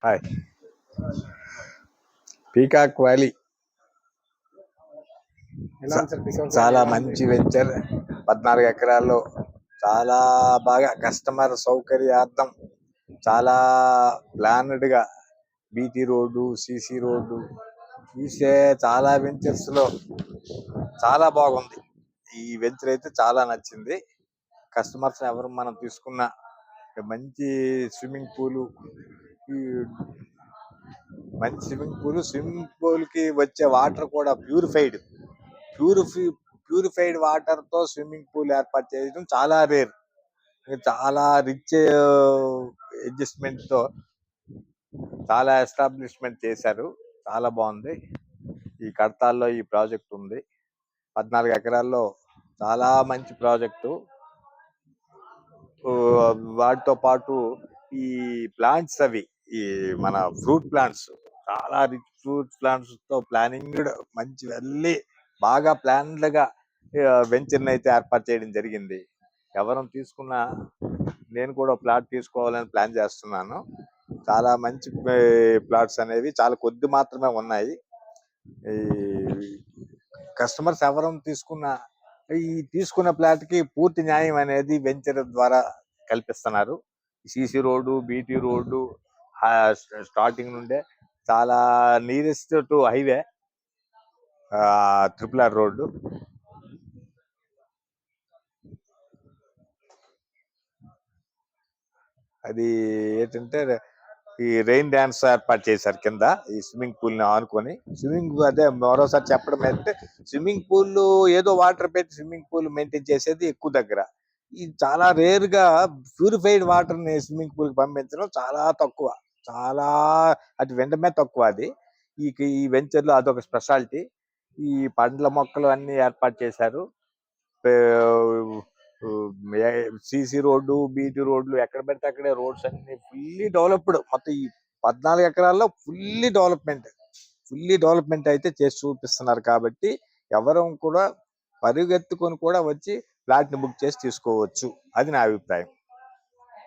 Hi. Peacock valley చాలా మంచి venture. 14 ఎకరాల్లో చాలా బాగా కస్టమర్ సౌకర్యార్థం చాలా ప్లాన్డ్ గా బీటీ రోడ్డు, సిసి రోడ్డు చూసే చాలా వెంచర్స్ లో చాలా బాగుంది. ఈ వెంచర్ అయితే చాలా నచ్చింది. కస్టమర్స్ ఎవరు మనం తీసుకున్న మంచి స్విమ్మింగ్ పూలు, స్విమ్మింగ్ పూల్ కి వచ్చే వాటర్ కూడా ప్యూరిఫైడ్ వాటర్ తో స్విమ్మింగ్ పూల్ ఏర్పాటు చేయడం చాలా రేర్. చాలా రిచ్ అడ్జస్ట్మెంట్ తో చాలా ఎస్టాబ్లిష్మెంట్ చేశారు. చాలా బాగుంది. ఈ కడతాల్లో ఈ ప్రాజెక్ట్ ఉంది. 14 ఎకరాల్లో చాలా మంచి ప్రాజెక్టు. వాటితో పాటు ఈ ప్లాంట్స్ ఈ మన ఫ్రూట్ ప్లాంట్స్ చాలా రిచ్ ఫ్రూట్ ప్లాంట్స్ తో ప్లానింగ్ మంచి బాగా ప్లాన్డ్ గా వెంచర్ అయితే ఏర్పాటు చేయడం జరిగింది. ఎవరు తీసుకున్నా నేను కూడా ప్లాట్ తీసుకోవాలని ప్లాన్ చేస్తున్నాను. చాలా మంచి ప్లాట్స్ అనేవి చాలా కొద్ది మాత్రమే ఉన్నాయి. ఈ కస్టమర్స్ ఎవరు తీసుకున్నా ఈ తీసుకున్న ప్లాట్ కి పూర్తి న్యాయం అనేది వెంచర్ ద్వారా కల్పిస్తున్నారు. CC road, BT road starting నుండే చాలా nearest to highway, RRR road. అది ఏంటంటే ఈ రెయిన్ డాన్స్ ఏర్పాటు చేశారు కింద ఈ స్విమ్మింగ్ పూల్ ని ఆనుకొని. అదే మరోసారి చెప్పడం ఏంటంటే స్విమ్మింగ్ పూల్ ఏదో వాటర్ పెట్టి స్విమ్మింగ్ పూల్ మెయింటైన్ చేసేది ఎక్కువ దగ్గర. ఈ చాలా రేర్ గా ప్యూరిఫైడ్ వాటర్ ని స్విమ్మింగ్ పూల్ కి పంపించడం చాలా తక్కువ. చాలా అటు వెంటనే తక్కువ. అది ఈ వెంచర్ లో అదొక స్పెషాలిటీ. ఈ పండ్ల మొక్కలు అన్ని ఏర్పాటు చేశారు. సిసి రోడ్డు, బీటీ రోడ్లు ఎక్కడ పెడితే అక్కడే రోడ్స్ అన్ని ఫుల్లీ డెవలప్డ్. మొత్తం ఈ 14 ఎకరాల్లో ఫుల్లీ డెవలప్మెంట్ అయితే చేసి చూపిస్తున్నారు. కాబట్టి ఎవరు కూడా పరిగెత్తుకొని కూడా వచ్చి ఫ్లాట్ ని బుక్ చేసి తీసుకోవచ్చు. అది నా అభిప్రాయం.